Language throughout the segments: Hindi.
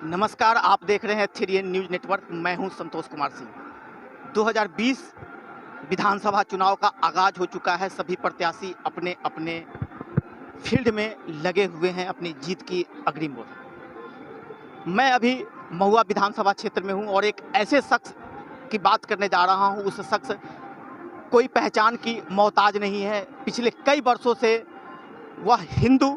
नमस्कार, आप देख रहे हैं 3N न्यूज़ नेटवर्क। मैं हूं संतोष कुमार सिंह। 2020 विधानसभा चुनाव का आगाज हो चुका है। सभी प्रत्याशी अपने अपने फील्ड में लगे हुए हैं अपनी जीत की अग्रिम ओर। मैं अभी महुआ विधानसभा क्षेत्र में हूं और एक ऐसे शख्स की बात करने जा रहा हूं। उस शख्स कोई पहचान की मोहताज नहीं है। पिछले कई वर्षों से वह हिंदू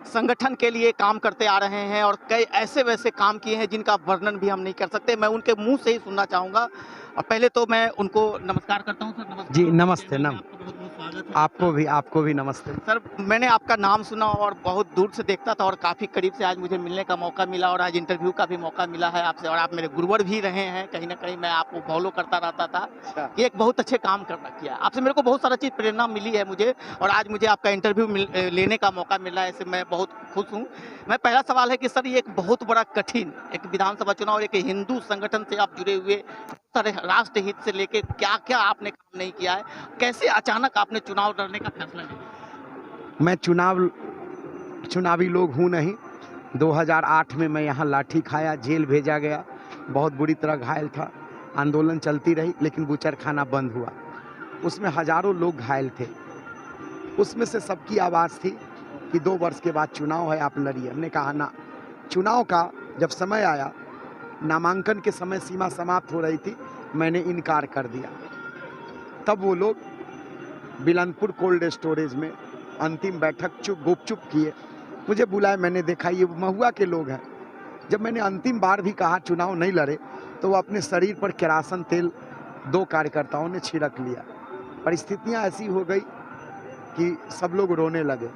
संगठन के लिए काम करते आ रहे हैं और कई ऐसे वैसे काम किए हैं जिनका वर्णन भी हम नहीं कर सकते। मैं उनके मुंह से ही सुनना चाहूँगा। और पहले तो मैं उनको नमस्कार करता हूँ। सर नमस्कार। जी नमस्ते। आपका बहुत बहुत स्वागत है। आपको भी नमस्ते। सर, मैंने आपका नाम सुना और बहुत दूर से देखता था और काफ़ी करीब से आज मुझे मिलने का मौका मिला और आज इंटरव्यू का भी मौका मिला है आपसे। और आप मेरे गुरुवर भी रहे हैं। कहीं ना कहीं मैं आपको फॉलो करता रहता था कि एक बहुत अच्छे काम करना किया आपसे। मेरे को बहुत सारा चीज़ प्रेरणा मिली है मुझे, और आज मुझे आपका इंटरव्यू लेने का मौका मिला है, इससे मैं बहुत खुश हूँ। मैं पहला सवाल है कि सर, ये एक बहुत बड़ा कठिन एक विधानसभा चुनाव और एक हिंदू संगठन से आप जुड़े हुए, सारे राष्ट्र हित से लेके क्या क्या आपने काम नहीं किया है, कैसे अचानक आपने चुनाव लड़ने का फैसला लिया? मैं चुनावी लोग हूँ नहीं। 2008 में मैं यहाँ लाठी खाया, जेल भेजा गया, बहुत बुरी तरह घायल था। आंदोलन चलती रही लेकिन बूचड़खाना बंद हुआ। उसमें हजारों लोग घायल थे। उसमें से सबकी आवाज़ थी कि 2 वर्ष के बाद चुनाव है, आप लड़िए। हमने कहा ना। चुनाव का जब समय आया, नामांकन के समय सीमा समाप्त हो रही थी, मैंने इनकार कर दिया। तब वो लोग बिलानपुर कोल्ड स्टोरेज में अंतिम बैठक गुपचुप किए, मुझे बुलाए। मैंने देखा ये महुआ के लोग हैं। जब मैंने अंतिम बार भी कहा चुनाव नहीं लड़े, तो वो अपने शरीर पर केरासन तेल 2 कार्यकर्ताओं ने छिड़क लिया। परिस्थितियां ऐसी हो गई कि सब लोग रोने लगे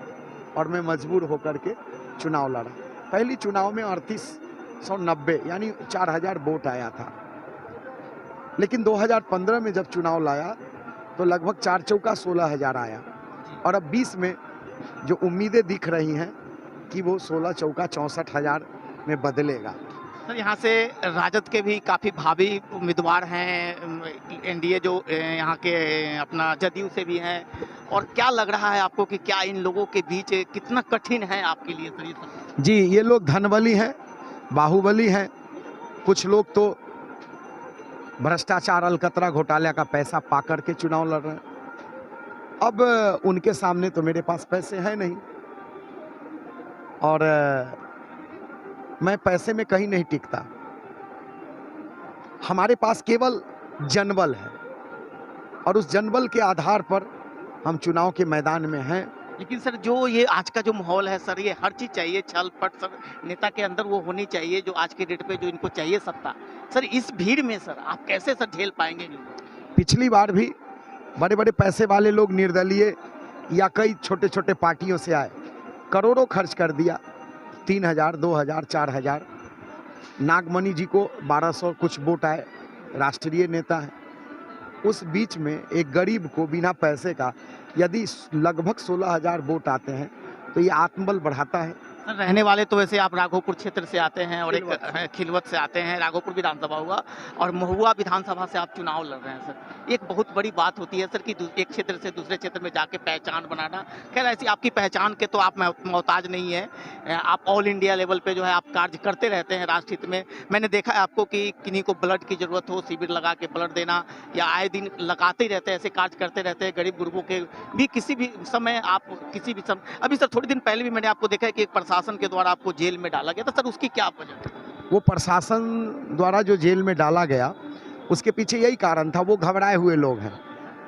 और मैं मजबूर होकर के चुनाव लड़ा। पहली चुनाव में 3890 यानी 4000 वोट आया था। लेकिन 2015 में जब चुनाव लाया तो लगभग 4 चौका 16,000 आया। और अब 20 में जो उम्मीदें दिख रही हैं कि वो 16 चौका 64,000 में बदलेगा। सर, यहाँ से राजद के भी काफ़ी भावी उम्मीदवार हैं। एनडीए जो यहाँ के अपना जदयू से भी हैं। और क्या लग रहा है आपको कि क्या इन लोगों के बीच कितना कठिन है आपके लिए सर ये सब? जी, ये लोग धनबली हैं, बाहुबली हैं। कुछ लोग तो भ्रष्टाचार अलकतरा घोटाले का पैसा पा करके चुनाव लड़ रहे हैं। अब उनके सामने तो मेरे पास पैसे हैं नहीं, और मैं पैसे में कहीं नहीं टिकता। हमारे पास केवल जनबल है और उस जनबल के आधार पर हम चुनाव के मैदान में हैं। लेकिन सर, जो ये आज का जो माहौल है सर, ये हर चीज़ चाहिए, छल पट सर नेता के अंदर वो होनी चाहिए जो आज के डेट पे जो इनको चाहिए सत्ता। सर, इस भीड़ में सर आप कैसे सर झेल पाएंगे इनको? पिछली बार भी बड़े बड़े पैसे वाले लोग निर्दलीय या कई छोटे छोटे पार्टियों से आए, करोड़ों खर्च कर दिया। 3,000, 2,000, 4,000। नागमणि जी को 1200 कुछ वोट आए, राष्ट्रीय नेता हैं। उस बीच में एक गरीब को बिना पैसे का यदि लगभग 16,000 वोट आते हैं तो ये आत्मबल बढ़ाता है। सर, रहने वाले तो वैसे आप राघोपुर क्षेत्र से आते हैं और एक खिलवत से आते हैं। राघोपुर विधानसभा हुआ और महुआ विधानसभा से आप चुनाव लड़ रहे हैं सर। एक बहुत बड़ी बात होती है सर कि एक क्षेत्र से दूसरे क्षेत्र में जाके पहचान बनाना। खैर, ऐसी आपकी पहचान के तो आप मोहताज नहीं है। आप ऑल इंडिया लेवल पे जो है आप कार्य करते रहते हैं राष्ट्र हित में। मैंने देखा है आपको कि किन्हीं को ब्लड की जरूरत हो, शिविर लगा के ब्लड देना, या आए दिन लगाते ही रहते हैं, ऐसे कार्य करते रहते हैं गरीब गुरबों के भी। किसी भी समय आप किसी भी समय, अभी सर थोड़ी दिन पहले भी मैंने आपको देखा है कि एक प्रशासन के द्वारा आपको जेल में डाला गया था। सर, उसकी क्या वजह? वो प्रशासन द्वारा जो जेल में डाला गया, उसके पीछे यही कारण था, वो घबराए हुए लोग हैं।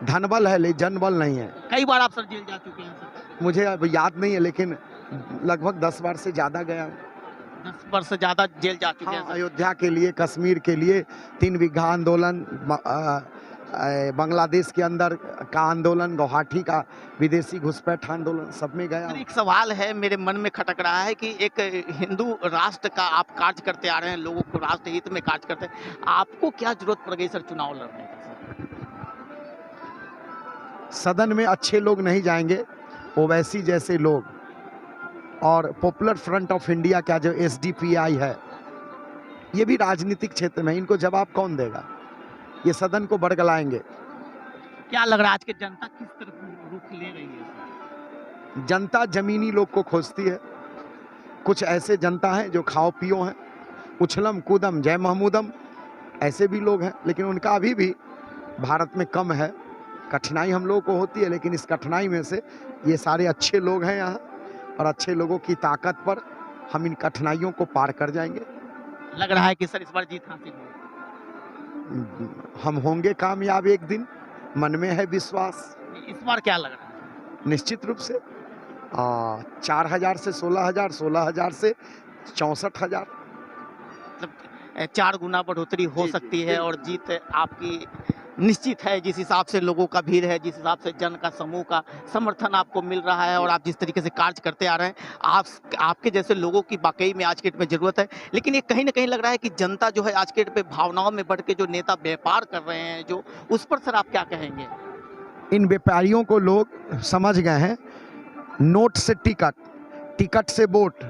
धनबल है लेकिन जनबल नहीं है। कई बार आप सर जेल जा चुके हैं सर? मुझे अब याद नहीं है, लेकिन लगभग 10 बार से ज़्यादा गया हूँ। 10 वर्ष से ज़्यादा जेल जा चुके हैं हाँ, सर। अयोध्या के लिए, कश्मीर के लिए, 3 बिघा आंदोलन, बांग्लादेश के अंदर का आंदोलन, गुवाहाटी का विदेशी घुसपैठ आंदोलन, सब में गया। सर, एक सवाल है मेरे मन में खटक रहा है कि एक हिंदू राष्ट्र का आप कार्य करते आ रहे हैं, लोगों को राष्ट्र हित में कार्य करते हैं, आपको क्या जरूरत पड़ गई सर चुनाव लड़ने की? सदन में अच्छे लोग नहीं जाएंगे, ओवैसी जैसे लोग और पॉपुलर फ्रंट ऑफ इंडिया का जो SDPI है, ये भी राजनीतिक क्षेत्र में, इनको जवाब कौन देगा? ये सदन को बरगलाएंगे। क्या लग रहा है आज की जनता किस तरफ रुख ले रही है? जनता जमीनी लोग को खोजती है। कुछ ऐसे जनता हैं जो खाओ पियो हैं, उछलम कूदम जय महमूदम, ऐसे भी लोग हैं, लेकिन उनका अभी भी भारत में कम है। कठिनाई हम लोगों को होती है, लेकिन इस कठिनाई में से ये सारे अच्छे लोग हैं यहाँ, और अच्छे लोगों की ताकत पर हम इन कठिनाइयों को पार कर जाएंगे। लग रहा है कि सर इस बार जीत हासिल होगी। हम होंगे कामयाब एक दिन, मन में है विश्वास। इस बार क्या लग रहा है? निश्चित रूप से 4,000 से 16,000, 16,000 से 64,000, मतलब 4 गुना बढ़ोतरी हो जी, सकती जी, है जी। और जीत आपकी निश्चित है। जिस हिसाब से लोगों का भीड़ है, जिस हिसाब से जन का समूह का समर्थन आपको मिल रहा है और आप जिस तरीके से कार्य करते आ रहे हैं, आपके जैसे लोगों की वाकई में आज के डेट में ज़रूरत है। लेकिन ये कहीं न कहीं लग रहा है कि जनता जो है आज के डेट पे भावनाओं में बढ़ के जो नेता व्यापार कर रहे हैं, जो उस पर सर आप क्या कहेंगे? इन व्यापारियों को लोग समझ गए हैं, नोट से टिकट, टिकट से वोट,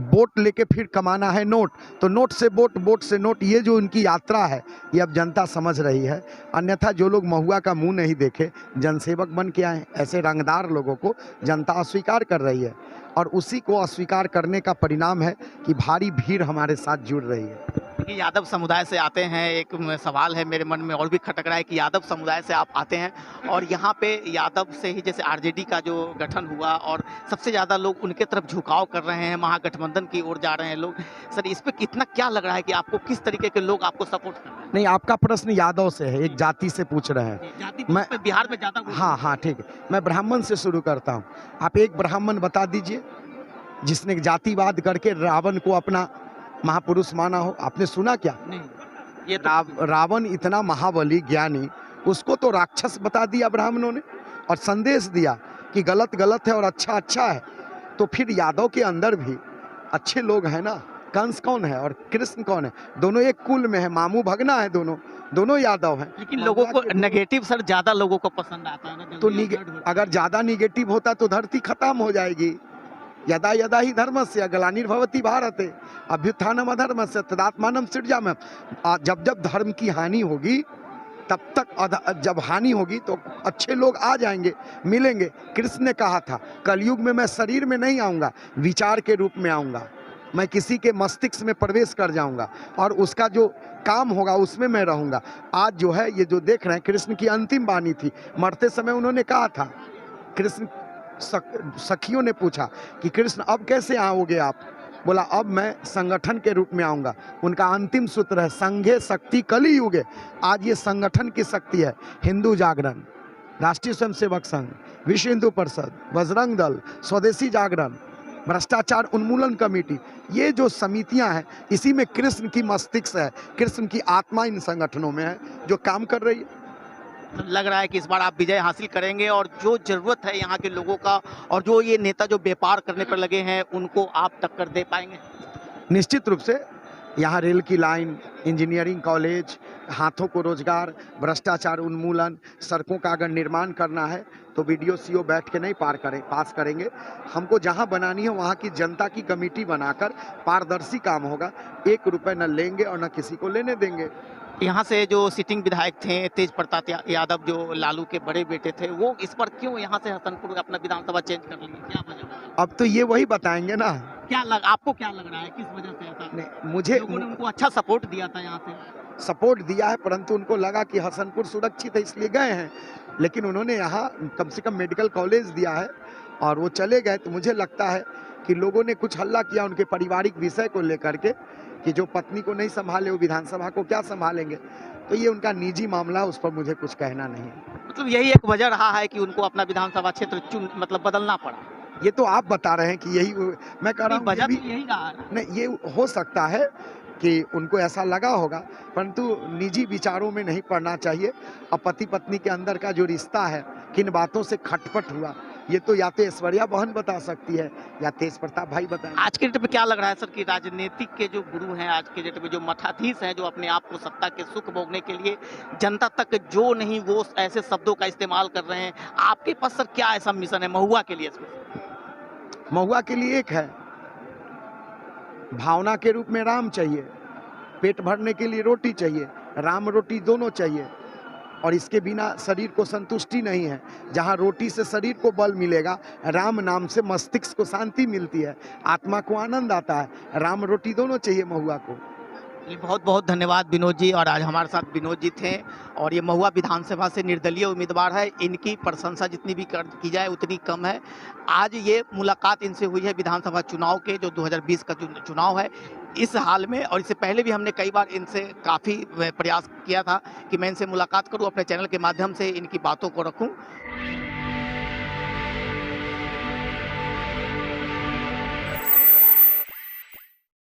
वोट लेके फिर कमाना है नोट, तो नोट से वोट, वोट से नोट, ये जो इनकी यात्रा है ये अब जनता समझ रही है। अन्यथा जो लोग महुआ का मुंह नहीं देखे, जनसेवक बन के आए, ऐसे रंगदार लोगों को जनता अस्वीकार कर रही है, और उसी को अस्वीकार करने का परिणाम है कि भारी भीड़ हमारे साथ जुड़ रही है। देखिए, यादव समुदाय से आते हैं, एक सवाल है मेरे मन में और भी खटक रहा है कि यादव समुदाय से आप आते हैं और यहाँ पे यादव से ही जैसे आरजेडी का जो गठन हुआ और सबसे ज़्यादा लोग उनके तरफ झुकाव कर रहे हैं, महागठबंधन की ओर जा रहे हैं लोग। सर इस पे कितना क्या लग रहा है कि आपको किस तरीके के लोग आपको सपोर्ट कर रहे हैं? नहीं, आपका प्रश्न यादव से है, एक जाति से पूछ रहे हैं। जाति मैं- पे बिहार में ज़्यादा हाँ हाँ ठीक है, मैं ब्राह्मण से शुरू करता हूँ। आप एक ब्राह्मण बता दीजिए जिसने जातिवाद करके रावण को अपना महापुरुष माना हो। आपने सुना क्या? नहीं, ये तो रावण इतना महाबली ज्ञानी, उसको तो राक्षस बता दिया ब्राह्मणों ने, और संदेश दिया कि गलत गलत है और अच्छा अच्छा है। तो फिर यादव के अंदर भी अच्छे लोग हैं ना। कंस कौन है और कृष्ण कौन है? दोनों एक कुल में है, मामू भगना है, दोनों यादव हैं। लेकिन लोगों को नेगेटिव सर ज़्यादा लोगों को पसंद आता है ना, तो जल्दी alert होते हैं। अगर ज़्यादा निगेटिव होता तो धरती खत्म हो जाएगी। यदा यदा ही धर्मस्य ग्लानिर्भवति भारत, अभ्युत्थानम अधर्मस्य तदात्मानं सृजाम्यहम्। जब जब धर्म की हानि होगी, तब तक जब हानि होगी तो अच्छे लोग आ जाएंगे, मिलेंगे। कृष्ण ने कहा था, कलयुग में मैं शरीर में नहीं आऊँगा, विचार के रूप में आऊँगा। मैं किसी के मस्तिष्क में प्रवेश कर जाऊँगा और उसका जो काम होगा उसमें मैं रहूँगा। आज जो है ये जो देख रहे हैं, कृष्ण की अंतिम वाणी थी। मरते समय उन्होंने कहा था, कृष्ण सखियों ने पूछा कि कृष्ण अब कैसे आओगे आप? बोला अब मैं संगठन के रूप में आऊँगा। उनका अंतिम सूत्र है, संघे शक्ति कली युगे। आज ये संगठन की शक्ति है। हिंदू जागरण, राष्ट्रीय स्वयंसेवक संघ, विश्व हिंदू परिषद, बजरंग दल, स्वदेशी जागरण, भ्रष्टाचार उन्मूलन कमेटी, ये जो समितियां हैं, इसी में कृष्ण की मस्तिष्क है, कृष्ण की आत्मा इन संगठनों में है जो काम कर रही है। लग रहा है कि इस बार आप विजय हासिल करेंगे और जो ज़रूरत है यहाँ के लोगों का और जो ये नेता जो व्यापार करने पर लगे हैं उनको आप टक्कर दे पाएंगे? निश्चित रूप से यहाँ रेल की लाइन, इंजीनियरिंग कॉलेज, हाथों को रोजगार, भ्रष्टाचार उन्मूलन, सड़कों का अगर निर्माण करना है तो वीडियो सीओ बैठ के नहीं पास करेंगे। हमको जहाँ बनानी है वहाँ की जनता की कमेटी बनाकर पारदर्शी काम होगा। 1 रुपये न लेंगे और न किसी को लेने देंगे। यहाँ से जो सिटिंग विधायक थे तेज प्रताप यादव, जो लालू के बड़े बेटे थे, वो इस बार क्यों यहाँ से हसनपुर अपना विधानसभा चेंज कर लिए? क्या वजह है? अब तो ये वही बताएंगे ना। आपको क्या लग रहा है किस वजह से ऐसा? नहीं, मुझे लोगों ने उनको अच्छा सपोर्ट दिया था यहाँ से। सपोर्ट दिया है, परंतु उनको लगा कि हसनपुर सुरक्षित है इसलिए गए हैं। लेकिन उन्होंने यहाँ कम से कम मेडिकल कॉलेज दिया है और वो चले गए। तो मुझे लगता है कि लोगों ने कुछ हल्ला किया उनके पारिवारिक विषय को लेकर के, कि जो पत्नी को नहीं संभाले वो विधानसभा को क्या संभालेंगे। तो ये उनका निजी मामला, उस पर मुझे कुछ कहना नहीं है। मतलब यही एक वजह रहा है कि उनको अपना विधानसभा क्षेत्र बदलना पड़ा। ये तो आप बता रहे हैं कि यही, मैं कह रहा हूँ वजह ये भी तो यही रहा है। नहीं, ये हो सकता है कि उनको ऐसा लगा होगा, परंतु निजी विचारों में नहीं पड़ना चाहिए। अब पति पत्नी के अंदर का जो रिश्ता है, किन बातों से खटपट हुआ, ये तो या तो ऐश्वर्या बहन बता सकती है या तेज प्रताप भाई बताएं। आज के डेट में क्या लग रहा है सर कि राजनीतिक के जो गुरु हैं आज के डेट में, जो मठाधीश हैं, जो अपने आप को सत्ता के सुख भोगने के लिए जनता तक जो नहीं वो ऐसे शब्दों का इस्तेमाल कर रहे हैं, आपके पास सर क्या ऐसा मिशन है महुआ के लिए? महुआ के लिए एक है, भावना के रूप में राम चाहिए, पेट भरने के लिए रोटी चाहिए, राम रोटी दोनों चाहिए। और इसके बिना शरीर को संतुष्टि नहीं है। जहाँ रोटी से शरीर को बल मिलेगा, राम नाम से मस्तिष्क को शांति मिलती है, आत्मा को आनंद आता है। राम रोटी दोनों चाहिए महुआ को। जी, बहुत बहुत धन्यवाद विनोद जी। और आज हमारे साथ विनोद जी थे और ये महुआ विधानसभा से निर्दलीय उम्मीदवार है। इनकी प्रशंसा जितनी भी की जाए उतनी कम है। आज ये मुलाकात इनसे हुई है विधानसभा चुनाव के, जो 2020 का चुनाव है, इस हाल में। और इससे पहले भी हमने कई बार इनसे काफ़ी प्रयास किया था कि मैं इनसे मुलाकात करूं, अपने चैनल के माध्यम से इनकी बातों को रखूं।